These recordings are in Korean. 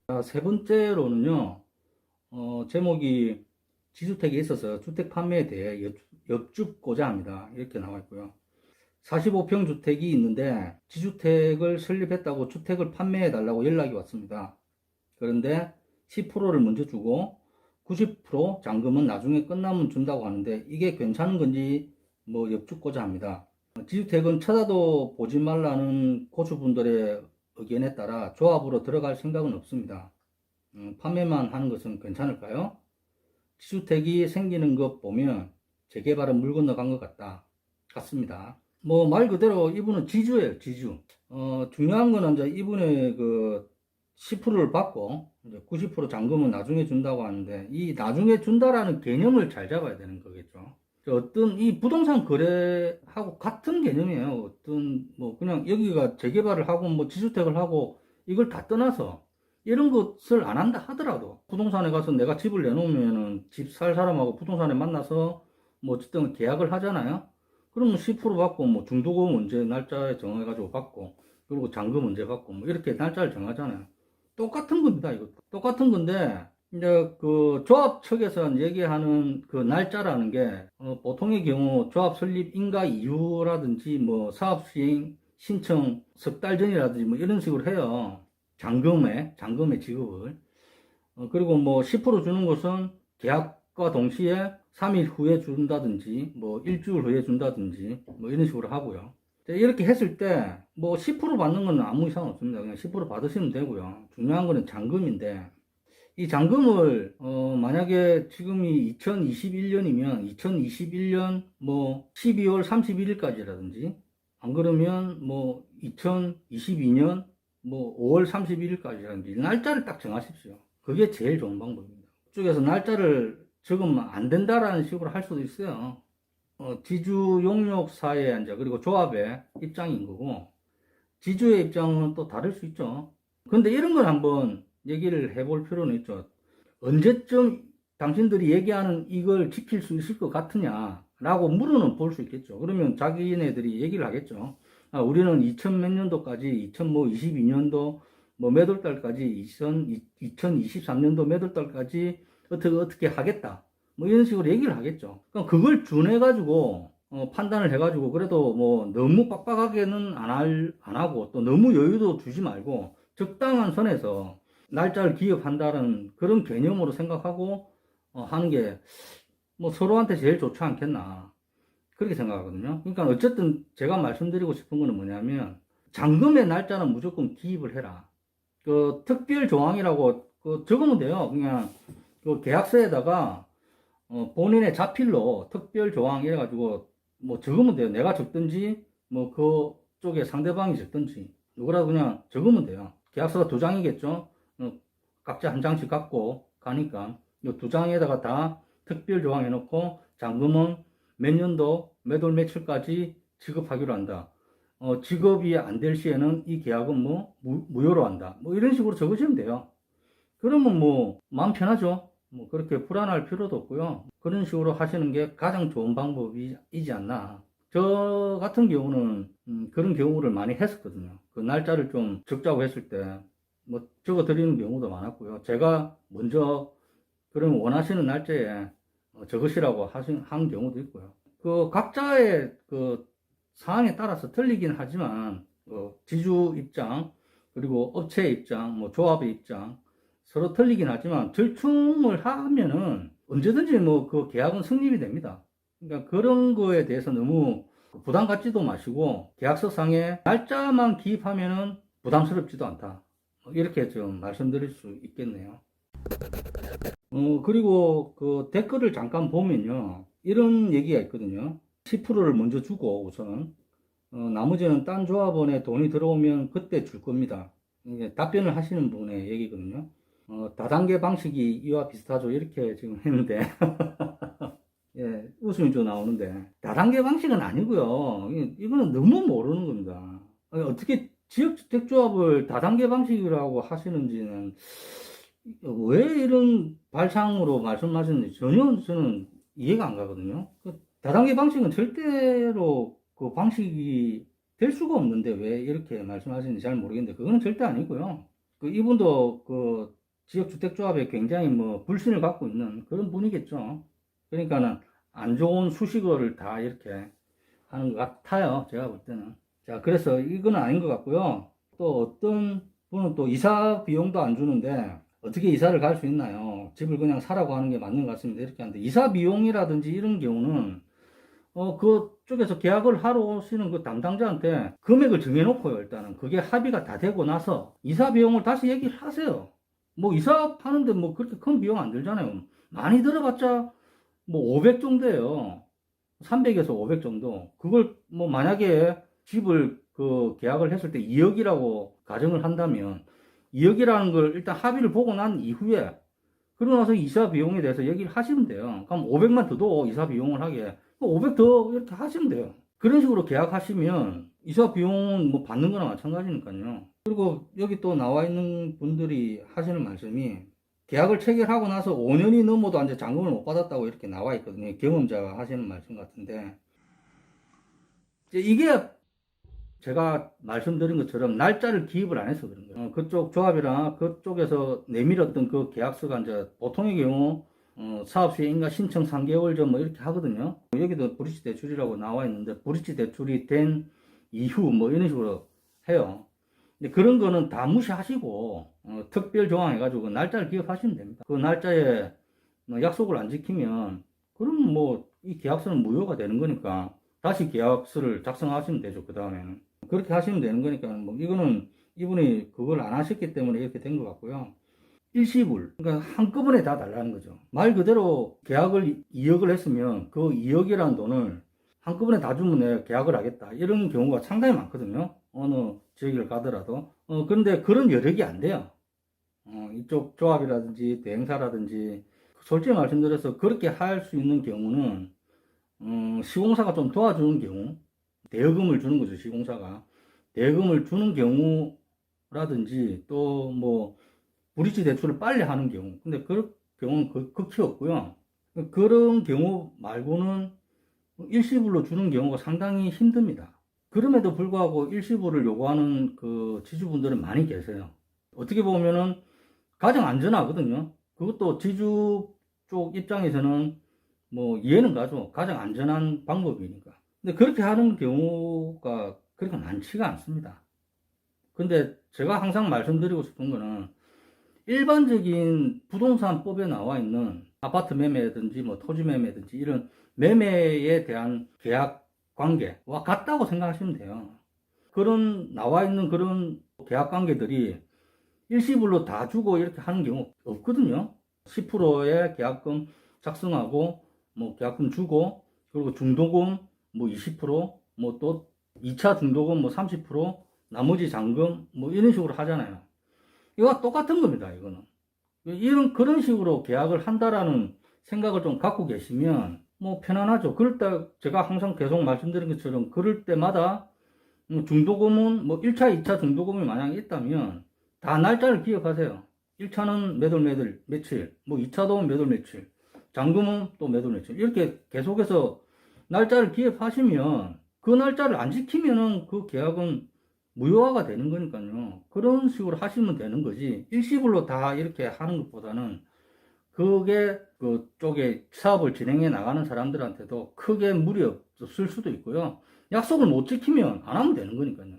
자, 세 번째로는요, 제목이 지주택에 있어서 주택 판매에 대해 여쭙고자 합니다. 이렇게 나와 있고요. 45평 주택이 있는데 지주택을 설립했다고 주택을 판매해 달라고 연락이 왔습니다. 그런데 10%를 먼저 주고 90% 잔금은 나중에 끝나면 준다고 하는데 이게 괜찮은 건지 여쭙고자 합니다. 지주택은 쳐다도 보지 말라는 고수분들의 의견에 따라 조합으로 들어갈 생각은 없습니다. 판매만 하는 것은 괜찮을까요? 지주택이 생기는 것 보면 재개발은 물 건너간 것 같습니다. 말 그대로 이분은 지주예요, 지주. 중요한 거는 이제 이분의 그 10%를 받고 이제 90% 잔금은 나중에 준다고 하는데 이 나중에 준다라는 개념을 잘 잡아야 되는 거겠죠. 어떤 이 부동산 거래하고 같은 개념이에요. 어떤 그냥 여기가 재개발을 하고 지주택을 하고 이걸 다 떠나서 이런 것을 안 한다 하더라도 부동산에 가서 내가 집을 내놓으면은 집 살 사람하고 부동산에 만나서 어쨌든 계약을 하잖아요. 그러면 10% 받고 중도금 언제 날짜에 정해가지고 받고 그리고 잔금 언제 받고 이렇게 날짜를 정하잖아요. 똑같은 겁니다. 이거 똑같은 건데 이제 그 조합 측에서 얘기하는 그 날짜라는 게 보통의 경우 조합 설립 인가 이유라든지 사업 시행 신청 석 달 전이라든지 이런 식으로 해요. 잔금의 지급을. 그리고 10% 주는 것은 계약과 동시에 3일 후에 준다든지 일주일 후에 준다든지 이런 식으로 하고요. 이렇게 했을 때 10% 받는 건 아무 이상 없습니다. 그냥 10% 받으시면 되고요. 중요한 거는 잔금인데 이 잔금을 만약에 지금이 2021년이면 2021년 12월 31일까지라든지 안 그러면 2022년 5월 31일까지라든지 날짜를 딱 정하십시오. 그게 제일 좋은 방법입니다. 그쪽에서 날짜를 적으면 안 된다라는 식으로 할 수도 있어요. 지주 용역사의 이제 그리고 조합의 입장인 거고 지주의 입장은 또 다를 수 있죠. 근데 이런 걸 한번 얘기를 해볼 필요는 있죠. 언제쯤 당신들이 얘기하는 이걸 지킬 수 있을 것 같으냐라고 물어는 볼 수 있겠죠. 그러면 자기네들이 얘기를 하겠죠. 우리는 2000 몇 년도까지 2022년도 몇 월 달까지 2023년도 몇 월 달까지 어떻게 하겠다. 이런 식으로 얘기를 하겠죠. 그럼 그걸 준해가지고 판단을 해가지고 그래도 너무 빡빡하게는 안 하고 또 너무 여유도 주지 말고 적당한 선에서 날짜를 기업한다는 그런 개념으로 생각하고 하는 게 서로한테 제일 좋지 않겠나 그렇게 생각하거든요. 그러니까 어쨌든 제가 말씀드리고 싶은 거는 뭐냐면 잔금의 날짜는 무조건 기입을 해라. 그 특별 조항이라고 적으면 돼요. 그냥 그 계약서에다가 본인의 자필로 특별 조항 이래가지고 적으면 돼요. 내가 적든지 그쪽에 상대방이 적든지 누구라도 그냥 적으면 돼요. 계약서가 2장이겠죠. 각자 한 장씩 갖고 가니까 이 2장에다가 다 특별 조항 해놓고 잔금은 몇 년도 몇 월 며칠까지 지급하기로 한다. 지급이 안 될 시에는 이 계약은 무효로 한다. 이런 식으로 적으시면 돼요. 그러면 마음 편하죠. 그렇게 불안할 필요도 없고요. 그런 식으로 하시는 게 가장 좋은 방법이지 않나. 저 같은 경우는 그런 경우를 많이 했었거든요. 그 날짜를 좀 적자고 했을 때 적어 드리는 경우도 많았고요. 제가 먼저 그런 원하시는 날짜에 적으시라고 한 경우도 있고요. 그 각자의 그 사항에 따라서 틀리긴 하지만 지주 입장 그리고 업체 입장 조합의 입장 서로 틀리긴 하지만 절충을 하면은 언제든지 그 계약은 성립이 됩니다. 그러니까 그런 거에 대해서 너무 부담 갖지도 마시고 계약서 상에 날짜만 기입하면은 부담스럽지도 않다. 이렇게 좀 말씀드릴 수 있겠네요. 그리고 그 댓글을 잠깐 보면요. 이런 얘기가 있거든요. 10%를 먼저 주고 우선 나머지는 딴 조합원에 돈이 들어오면 그때 줄 겁니다. 이게 답변을 하시는 분의 얘기거든요. 다단계 방식이 이와 비슷하죠. 이렇게 지금 했는데 예, 웃음이 좀 나오는데 다단계 방식은 아니고요. 이거는 너무 모르는 겁니다. 어떻게 지역주택조합을 다단계 방식이라고 하시는지는 왜 이런 발상으로 말씀하셨는지 전혀 저는 이해가 안 가거든요. 그 다단계 방식은 절대로 그 방식이 될 수가 없는데 왜 이렇게 말씀하시는지 잘 모르겠는데 그거는 절대 아니고요. 그 이분도 그 지역주택조합에 굉장히 뭐 불신을 갖고 있는 그런 분이겠죠. 그러니까는 안 좋은 수식어를 다 이렇게 하는 것 같아요. 제가 볼 때는. 자, 그래서 이건 아닌 것 같고요. 또 어떤 분은 또 이사 비용도 안 주는데 어떻게 이사를 갈 수 있나요? 집을 그냥 사라고 하는 게 맞는 것 같습니다. 이렇게 하는데 이사 비용이라든지 이런 경우는 그쪽에서 계약을 하러 오시는 그 담당자한테 금액을 정해놓고요. 일단은 그게 합의가 다 되고 나서 이사 비용을 다시 얘기를 하세요. 뭐 이사 하는데 뭐 그렇게 큰 비용 안 들잖아요. 많이 들어봤자 뭐 500 정도예요. 300에서 500 정도. 그걸 뭐 만약에 집을 그 계약을 했을 때 2억이라고 가정을 한다면 2억이라는 걸 일단 합의를 보고 난 이후에 그러고 나서 이사 비용에 대해서 얘기를 하시면 돼요. 그럼 500만 더 더 이사 비용을 하게 500 더 이렇게 하시면 돼요. 그런 식으로 계약하시면 이사 비용은 뭐 받는 거나 마찬가지니까요. 그리고 여기 또 나와 있는 분들이 하시는 말씀이 계약을 체결하고 나서 5년이 넘어도 이제 잔금을 못 받았다고 이렇게 나와 있거든요. 경험자가 하시는 말씀 같은데 이게 제가 말씀드린 것처럼 날짜를 기입을 안 해서 그런 거예요. 그쪽 조합이나 그쪽에서 내밀었던 그 계약서가 이제 보통의 경우 사업시에 인가 신청 3개월 전 뭐 이렇게 하거든요. 여기도 브릿지 대출이라고 나와 있는데 브릿지 대출이 된 이후 뭐 이런 식으로 해요. 근데 그런 거는 다 무시하시고 특별 조항 해가지고 날짜를 기억하시면 됩니다. 그 날짜에 뭐 약속을 안 지키면 그럼 뭐 이 계약서는 무효가 되는 거니까 다시 계약서를 작성하시면 되죠. 그 다음에는 그렇게 하시면 되는 거니까 뭐 이거는 이분이 그걸 안 하셨기 때문에 이렇게 된 것 같고요. 일시불, 그러니까 한꺼번에 다 달라는 거죠. 말 그대로 계약을 2억을 했으면 그 2억이라는 돈을 한꺼번에 다 주면 내가 계약을 하겠다 이런 경우가 상당히 많거든요. 어느 지역을 가더라도 그런데 그런 여력이 안 돼요. 이쪽 조합이라든지 대행사라든지 솔직히 말씀드려서 그렇게 할 수 있는 경우는 시공사가 좀 도와주는 경우, 대여금을 주는 거죠. 시공사가 대여금을 주는 경우라든지 또 뭐 브릿지 대출을 빨리 하는 경우, 근데 그런 경우는 극히 없고요. 그런 경우 말고는 일시불로 주는 경우가 상당히 힘듭니다. 그럼에도 불구하고 일시불을 요구하는 그 지주분들은 많이 계세요. 어떻게 보면은 가장 안전하거든요. 그것도 지주 쪽 입장에서는 뭐 이해는 가죠. 가장 안전한 방법이니까. 근데 그렇게 하는 경우가 그렇게 많지가 않습니다. 근데 제가 항상 말씀드리고 싶은 거는 일반적인 부동산법에 나와 있는 아파트 매매든지 뭐 토지 매매든지 이런 매매에 대한 계약 관계와 같다고 생각하시면 돼요. 그런 나와 있는 그런 계약 관계들이 일시불로 다 주고 이렇게 하는 경우 없거든요. 10%의 계약금 작성하고 뭐 계약금 주고 그리고 중도금 뭐 20%뭐 또 2차 중도금 뭐 30% 나머지 잔금 뭐 이런 식으로 하잖아요. 이거와 똑같은 겁니다. 이거는 이런 그런 식으로 계약을 한다라는 생각을 좀 갖고 계시면 뭐 편안하죠. 그럴 때 제가 항상 계속 말씀드린 것처럼 그럴 때마다 중도금은 뭐 1차, 2차 중도금이 만약에 있다면 다 날짜를 기억하세요. 1차는 몇 월 몇일 며칠, 뭐 2차도 몇 월 며칠, 잔금은 또 몇 월 며칠 이렇게 계속해서 날짜를 기억하시면 그 날짜를 안 지키면은 그 계약은 무효화가 되는 거니까요. 그런 식으로 하시면 되는 거지. 일시불로 다 이렇게 하는 것보다는 그게 그쪽에 사업을 진행해 나가는 사람들한테도 크게 무리 없을 수도 있고요. 약속을 못 지키면 안 하면 되는 거니까요.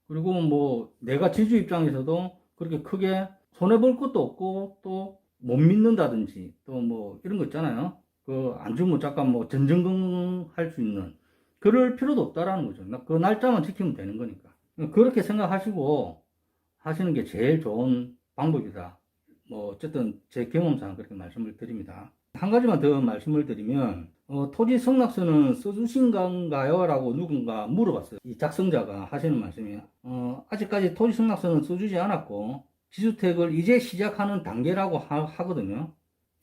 그리고 뭐 내가 지주 입장에서도 그렇게 크게 손해볼 것도 없고 또 못 믿는다든지 또 뭐 이런 거 있잖아요. 그 안 주면 잠깐 뭐 전전긍긍 할 수 있는 그럴 필요도 없다라는 거죠. 그 날짜만 지키면 되는 거니까. 그렇게 생각하시고 하시는 게 제일 좋은 방법이다. 뭐 어쨌든 제 경험상 그렇게 말씀을 드립니다. 한 가지만 더 말씀을 드리면 토지 승낙서는 써주신 건가요? 라고 누군가 물어봤어요. 이 작성자가 하시는 말씀이에요. 아직까지 토지 승낙서는 써주지 않았고 지주택을 이제 시작하는 단계라고 하거든요.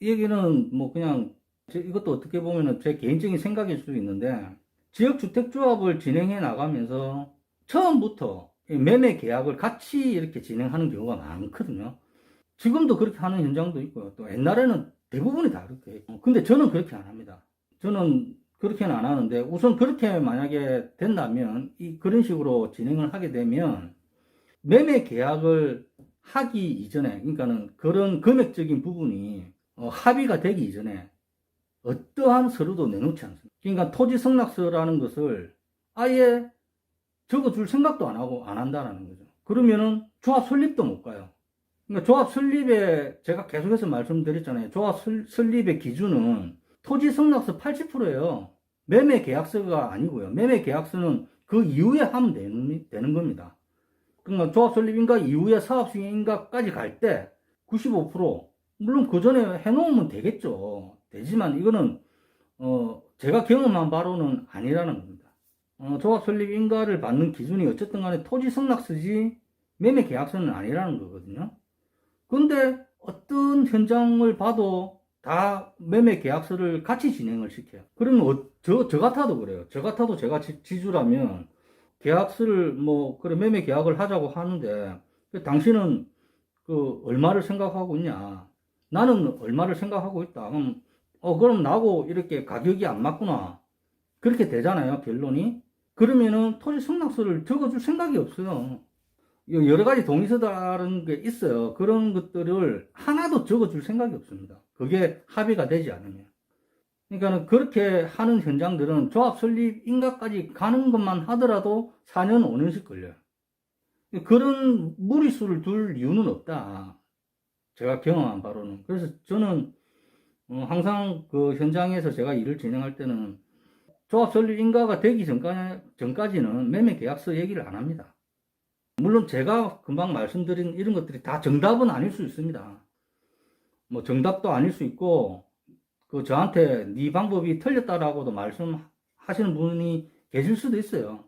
이 얘기는 뭐 그냥 이것도 어떻게 보면 제 개인적인 생각일 수도 있는데 지역주택조합을 진행해 나가면서 처음부터 매매 계약을 같이 이렇게 진행하는 경우가 많거든요. 지금도 그렇게 하는 현장도 있고요. 또 옛날에는 대부분이 다 그렇게 해요. 근데 저는 그렇게 안 합니다. 저는 그렇게는 안 하는데 우선 그렇게 만약에 된다면 그런 식으로 진행을 하게 되면 매매 계약을 하기 이전에, 그러니까는 그런 금액적인 부분이 합의가 되기 이전에 어떠한 서류도 내놓지 않습니다. 그러니까 토지 승낙서라는 것을 아예 적어줄 생각도 안 하고 안 한다라는 거죠. 그러면은 조합 설립도 못 가요. 그러니까 조합 설립에 제가 계속해서 말씀드렸잖아요. 조합 설립의 기준은 토지 승낙서 80%예요. 매매 계약서가 아니고요. 매매 계약서는 그 이후에 하면 되는 겁니다. 그러니까 조합 설립인가 이후에 사업 시행인가까지 갈 때 95%, 물론 그 전에 해놓으면 되겠죠. 되지만 이거는 제가 경험한 바로는 아니라는 겁니다. 조합 설립 인가를 받는 기준이 어쨌든 간에 토지 승낙서지 매매 계약서는 아니라는 거거든요. 근데 어떤 현장을 봐도 다 매매 계약서를 같이 진행을 시켜요. 그러면 저 같아도 그래요. 저 같아도 제가 지주라면 계약서를 그래 매매 계약을 하자고 하는데 당신은 얼마를 생각하고 있냐? 나는 얼마를 생각하고 있다. 그럼 나하고 이렇게 가격이 안 맞구나. 그렇게 되잖아요, 결론이. 그러면은 토지 승낙서를 적어줄 생각이 없어요. 여러 가지 동의서다라는 게 있어요. 그런 것들을 하나도 적어줄 생각이 없습니다. 그게 합의가 되지 않으면. 그러니까 그렇게 하는 현장들은 조합 설립 인가까지 가는 것만 하더라도 4년, 5년씩 걸려요. 그런 무리수를 둘 이유는 없다. 제가 경험한 바로는. 그래서 저는 항상 그 현장에서 제가 일을 진행할 때는 조합 설립 인가가 되기 전까지는 매매 계약서 얘기를 안 합니다. 물론 제가 금방 말씀드린 이런 것들이 다 정답은 아닐 수 있습니다. 정답도 아닐 수 있고, 저한테 네 방법이 틀렸다라고도 말씀하시는 분이 계실 수도 있어요.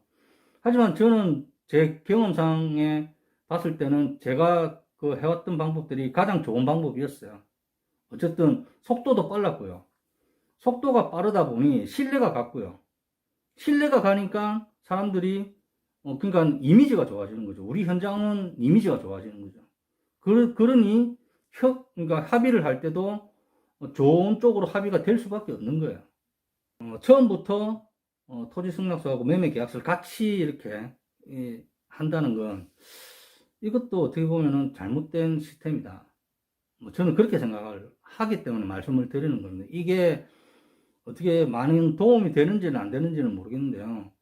하지만 저는 제 경험상에 봤을 때는 제가 해왔던 방법들이 가장 좋은 방법이었어요. 어쨌든 속도도 빨랐고요. 속도가 빠르다 보니 신뢰가 갔고요. 신뢰가 가니까 사람들이 그러니까 이미지가 좋아지는 거죠. 우리 현장은 이미지가 좋아지는 거죠. 그러니 그러니까 합의를 할 때도 좋은 쪽으로 합의가 될 수밖에 없는 거예요. 처음부터 토지 승낙서하고 매매 계약서를 같이 이렇게 한다는 건 이것도 어떻게 보면은 잘못된 시스템이다. 저는 그렇게 생각을 하기 때문에 말씀을 드리는 겁니다. 이게 어떻게 많은 도움이 되는지는 안 되는지는 모르겠는데요.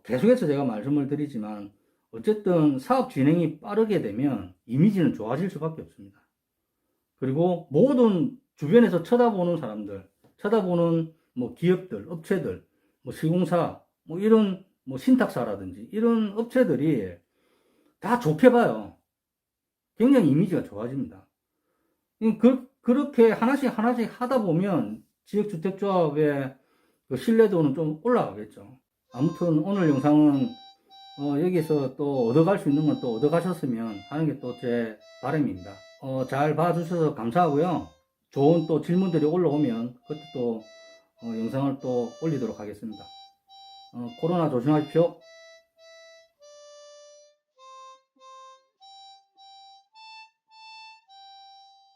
계속해서 제가 말씀을 드리지만 어쨌든 사업 진행이 빠르게 되면 이미지는 좋아질 수밖에 없습니다. 그리고 모든 주변에서 쳐다보는 사람들, 쳐다보는 기업들, 업체들, 시공사, 이런 신탁사라든지 이런 업체들이 다 좋게 봐요. 굉장히 이미지가 좋아집니다. 그렇게 하나씩 하다 보면 지역주택조합의 신뢰도는 좀 올라가겠죠. 아무튼 오늘 영상은 여기서 또 얻어갈 수 있는 건 또 얻어가셨으면 하는 게 또 제 바람입니다. 잘 봐주셔서 감사하고요. 좋은 또 질문들이 올라오면 그때 또 영상을 또 올리도록 하겠습니다. 코로나 조심하십시오.